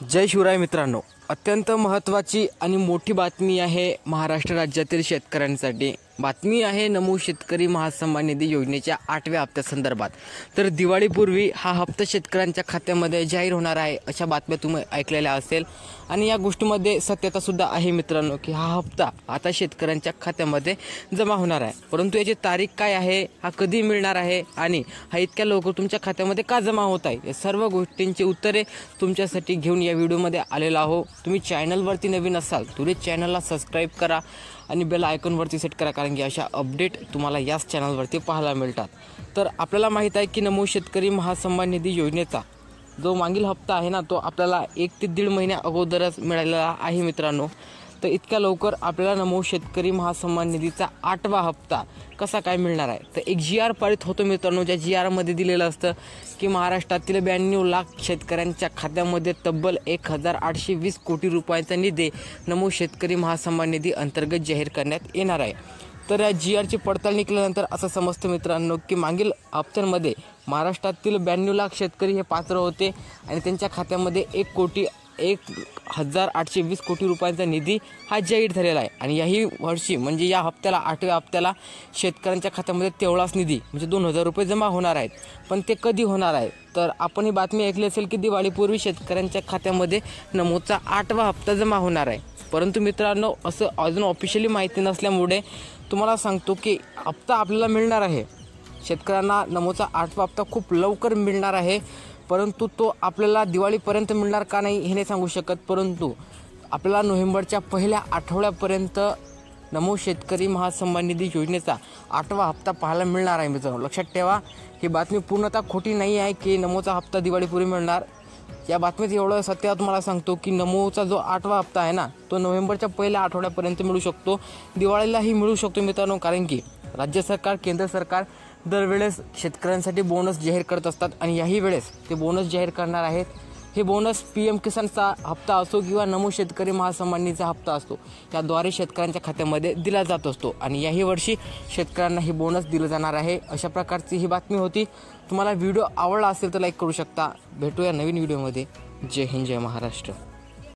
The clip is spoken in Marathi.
जय शिवराय मित्रांनो, अत्यंत महत्त्वाची आणि मोठी बातमी आहे महाराष्ट्र राज्यातील शेतकऱ्यांसाठी। बातमी आहे नमो शेतकरी महासन्मान निधी योजनेच्या 8व्या हप्त्यासंदर्भात। तर दिवाळीपूर्वी हा हप्ता शेतकऱ्यांच्या खात्यामध्ये जाहीर होणार आहे अशा बातम्या तुम्ही ऐकलेल्या असेल आणि या गोष्टीमध्ये सत्यता सुद्धा आहे मित्रांनो की हा हप्ता आता शेतकऱ्यांच्या खात्यामध्ये जमा होणार आहे। परंतु याची तारीख काय आहे, हा कधी मिळणार आहे आणि हा इतक्या लवकर तुमच्या खात्यामध्ये का जमा होत आहे, या सर्व गोष्टींची उत्तरे तुमच्यासाठी घेऊन या व्हिडिओमध्ये आलेलो आहो। तुम्ही चॅनलवरती नवीन असाल तर चॅनलला सबस्क्राइब करा आणि बेल आयकॉनवरती सेट करा, कारण की अशा अपडेट तुम्हाला याच चॅनलवरती पाहायला मिळतात। तर आपल्याला माहित आहे की नमो शेतकरी महासन्मान निधी योजनेचा जो मागील हप्ता आहे ना, तो आपल्याला 1 ते 1.5 महिन्या अगोदरच मिळालेला आहे मित्रांनो। तर इतक्या लवकर आपल्याला नमो शेतकरी महासन्मान निधीचा 8वा हप्ता कसा काय मिळणार आहे, तर एक GR पारित होतो मित्रांनो। ज्या GR मध्ये दिलेलं असतं की महाराष्ट्रातील 92 लाख शेतकऱ्यांच्या खात्यामध्ये तब्बल 1820 कोटी रुपयांचा निधी नमो शेतकरी महासन्मान निधी अंतर्गत जाहीर करण्यात येणार आहे। तर या GR ची पडताळणी केल्यानंतर असं समजतं मित्रांनो की मागील हप्त्यांमध्ये महाराष्ट्रातील 92 लाख शेतकरी हे पात्र होते आणि त्यांच्या खात्यामध्ये 1,1820 कोटी रुपयांचा निधी हा जाहीर झालेला आहे। आणि याही वर्षी म्हणजे या हप्त्याला 8व्या हप्त्याला शेतकऱ्यांच्या खात्यामध्ये तेवढाच निधी म्हणजे 2000 रुपये जमा होणार आहेत। पण ते कधी होणार आहे, तर आपण ही बातमी ऐकली असेल की दिवाळीपूर्वी शेतकऱ्यांच्या खात्यामध्ये नमोचा 8वा हप्ता जमा होणार आहे। परंतु मित्रांनो, असं अजून ऑफिशियली माहिती नसल्यामुळे तुम्हाला सांगतो की हप्ता आपल्याला मिळणार आहे। शेतकऱ्यांना नमोचा 8वा हप्ता खूप लवकर मिळणार आहे, परंतु तो आपल्याला दिवाळीपर्यंत मिळणार का नाही हे नाही सांगू शकत। परंतु आपल्याला नोव्हेंबरच्या पहिल्या आठवड्यापर्यंत नमो शेतकरी महासन्मान निधी योजनेचा 8वा हप्ता पाहायला मिळणार आहे मित्रांनो। लक्षात ठेवा, ही बातमी पूर्णतः खोटी नाही आहे की नमोचा हप्ता दिवाळीपूर्वी मिळणार। या बातमीत एवढं सत्य तुम्हाला सांगतो की नमोचा जो 8वा हप्ता आहे ना, तो नोव्हेंबरच्या पहिल्या आठवड्यापर्यंत मिळू शकतो, दिवाळीलाही मिळू शकतो मित्रांनो। कारण की राज्य सरकार, केंद्र सरकार दरवेळेस शेतकऱ्यांसाठी बोनस जाहीर करत असतात आणि याही वेळेस ते बोनस जाहीर करणार आहेत। हे बोनस PM किसानचा हप्ता असो किंवा नमो शेतकरी महासन्मान निधीचा हप्ता असतो, त्याद्वारे शेतकऱ्यांच्या खात्यामध्ये दिला जात असतो आणि याही वर्षी शेतकऱ्यांना ही बोनस दिलं जाणार आहे। अशा प्रकारची ही बातमी होती। तुम्हाला व्हिडिओ आवडला असेल तर लाईक करू शकता। भेटूया नवीन व्हिडिओमध्ये। जय हिंद, जय महाराष्ट्र।